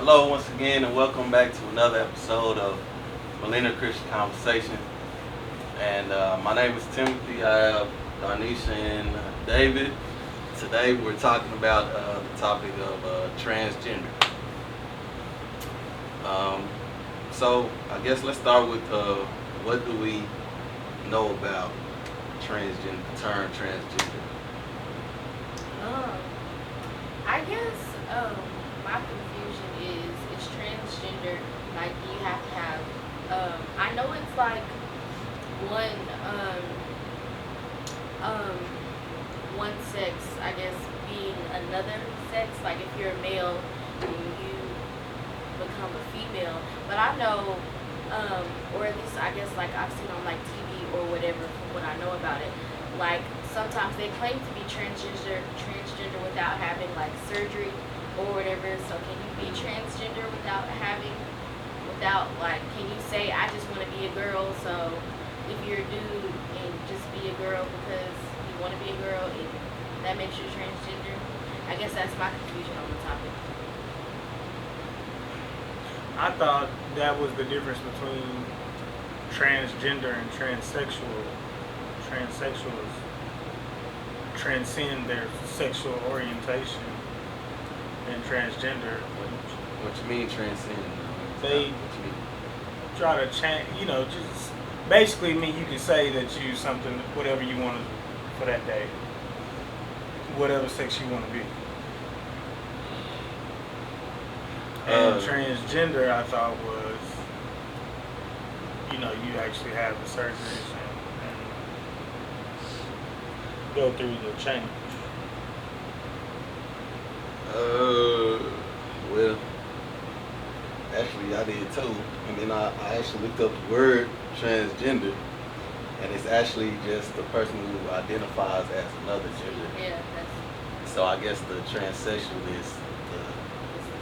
Hello once again and welcome back to another episode of Millennial Christian Conversation. And my name is Timothy. I have Darnisha and David. Today we're talking about the topic of transgender. So I guess let's start with what do we know about transgender, the term transgender? Um, I guess my confusion is it's transgender. Like you have to have. I know it's like one one sex. I guess being another sex. Like if you're a male and you become a female. But I know, or at least I guess like I've seen on like TV or whatever from what I know about it. Like sometimes they claim to be transgender without having like surgery or whatever. So can you be transgender without like, can you say I just want to be a girl? So if you're a dude and just be a girl because you want to be a girl, that makes you transgender. I guess that's my confusion on the topic. I thought that was the difference between transgender and transsexual. Transsexuals transcend their sexual orientation, and transgender, What you mean transcend? they What you mean? try to change. Just basically mean you can say that you something, whatever you want to for that day, whatever sex you want to be. And transgender, I thought was, you actually have the surgeries and go through the change. Well, actually I did too. And then I actually looked up the word transgender, and it's actually just the person who identifies as another gender. Yeah, that's So I guess the transsexual is it's the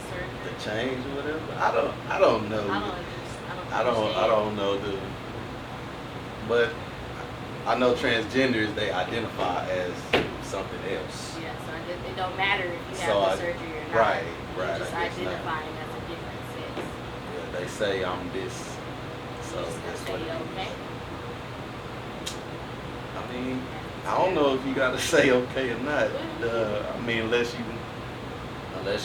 surgery. the change or whatever. I don't know. I don't know but I know transgenders, they identify as something else. Yeah, so it don't matter if you So have the surgery or not. right, You're just I guess not. identifying as a different sex. Yeah, they say I'm this, so You just that's gotta what say it okay. is. I mean, I don't know if you gotta say okay or not. I mean, unless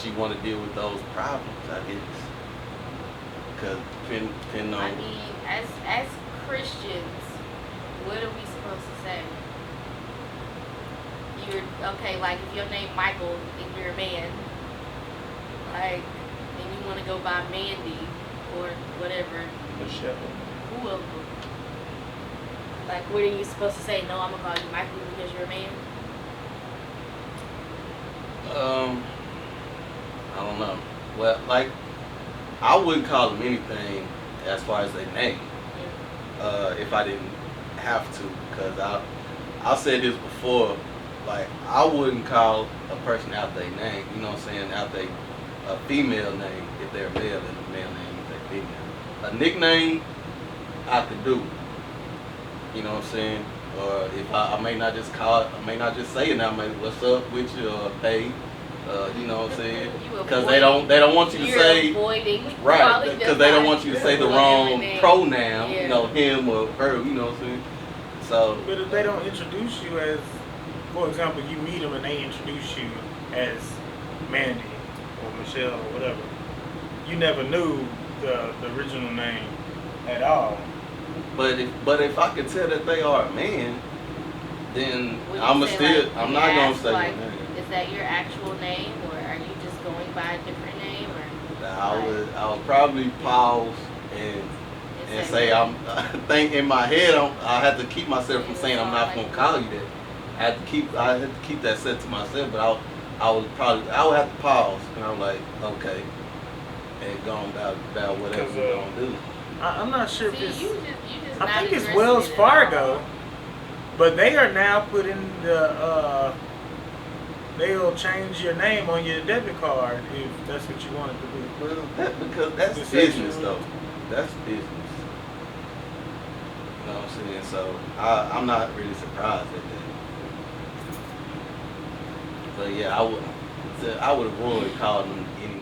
you want to deal with those problems, I guess. Because depending on. I mean, as Christians, what are we supposed to say? You're okay, like if your name Michael and you're a man, like, and you want to go by Mandy or whatever, Michelle. who of them? Like, what are you supposed to say? No, I'm gonna call you Michael because you're a man. I don't know. Well, like, I wouldn't call them anything as far as their name, if I didn't have to, because I said this before, like, I wouldn't call a person out their name, you know what I'm saying, out their a female name if they're male and a male name if they're female. A nickname, I could do, you know what I'm saying, or if I may not just call it, I may not just say it now, maybe what's up with you, or hey, you know what I'm saying, because they don't want you to say, right, because they don't want you to say the wrong pronoun, Yeah. you know, him or her, you know what I'm saying, so. But if they don't introduce you as, for example, you meet them and they introduce you as Mandy or Michelle or whatever, you never knew the original name at all. But if I can tell that they are a man, then Would you I'm say, still, like, I'm you not gonna ask, say like, your name. is that your actual name, or are you just going by a different name, or I would probably pause and say no? I think in my head I have to keep myself from saying I'm not gonna call you that. I had to keep that set to myself, but I would have to pause, and I'm like, okay, and go on about whatever we're gonna do. I'm not sure See, if it's. you just I not think it's interested Wells in it Fargo, at all. but they are now putting they'll change your name on your debit card if that's what you want it to be. Well, because that's The business sexual- though. That's business. You know what I'm saying? So I'm not really surprised at that. But yeah, I would avoid calling them any